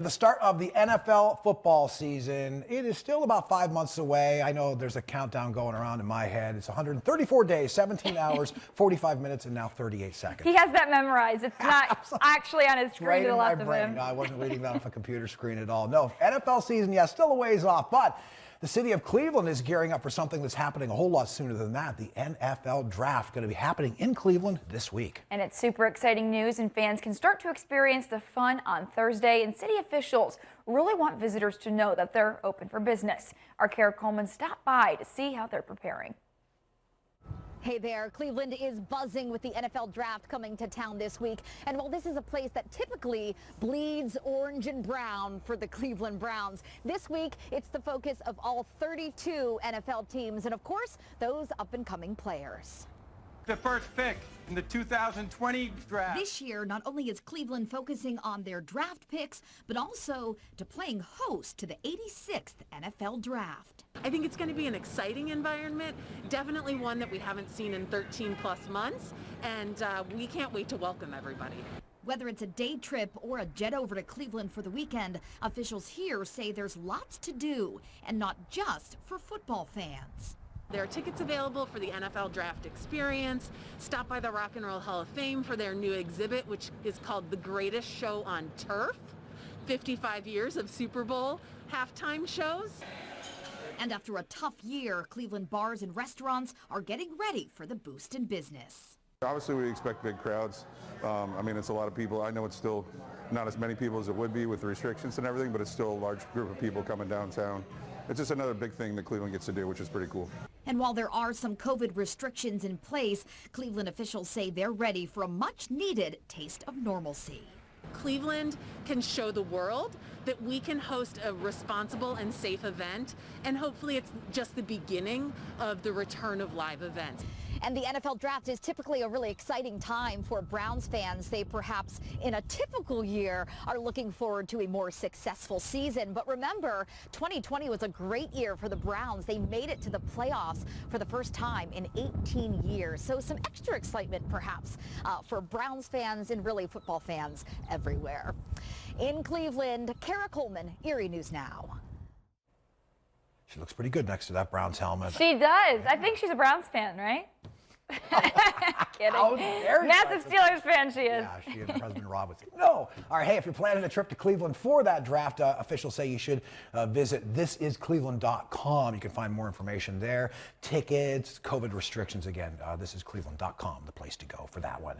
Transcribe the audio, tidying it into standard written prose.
The start of the NFL football season, it is still about 5 months away. I know there's a countdown going around in my head. It's 134 days, 17 hours, 45 minutes, and now 38 seconds. He has that memorized. It's not actually on his screen Right to the in my left of brain. him. No, I wasn't reading that off a computer screen at all. No, NFL season, yeah, still a ways off, but the city of Cleveland is gearing up for something that's happening a whole lot sooner than that. The NFL draft going to be happening in Cleveland this week. And it's super exciting news, and fans can start to experience the fun on Thursday. And city officials really want visitors to know that they're open for business. Our Kara Coleman stopped by to see how they're preparing. Hey there, Cleveland is buzzing with the NFL draft coming to town this week. And while this is a place that typically bleeds orange and brown for the Cleveland Browns, this week it's the focus of all 32 NFL teams and, of course, those up-and-coming players. The first pick in the 2020 draft. This year, not only is Cleveland focusing on their draft picks, but also to playing host to the 86th NFL draft. I think it's going to be an exciting environment, definitely one that we haven't seen in 13 plus months, and we can't wait to welcome everybody. Whether it's a day trip or a jet over to Cleveland for the weekend, officials here say there's lots to do, and not just for football fans. There are tickets available for the NFL Draft Experience. Stop by the Rock and Roll Hall of Fame for their new exhibit, which is called The Greatest Show on Turf. 55 years of Super Bowl halftime shows. And after a tough year, Cleveland bars and restaurants are getting ready for the boost in business. Obviously, we expect big crowds. I mean, it's a lot of people. I know it's still not as many people as it would be with the restrictions and everything, but it's still a large group of people coming downtown. It's just another big thing that Cleveland gets to do, which is pretty cool. And while there are some COVID restrictions in place, Cleveland officials say they're ready for a much-needed taste of normalcy. Cleveland can show the world that we can host a responsible and safe event, and hopefully it's just the beginning of the return of live events. And the NFL draft is typically a really exciting time for Browns fans. They perhaps in a typical year are looking forward to a more successful season. But remember, 2020 was a great year for the Browns. They made it to the playoffs for the first time in 18 years. So some extra excitement perhaps for Browns fans and really football fans everywhere. In Cleveland, Kara Coleman, Erie News Now. She looks pretty good next to that Browns helmet. She does. I think she's a Browns fan, right? Kidding. How dare you. Massive Steelers fan she is. Yeah, she and President Rob would say, no. All right, hey, if you're planning a trip to Cleveland for that draft, officials say you should visit thisiscleveland.com. You can find more information there. Tickets, COVID restrictions. Again, thisiscleveland.com, the place to go for that one.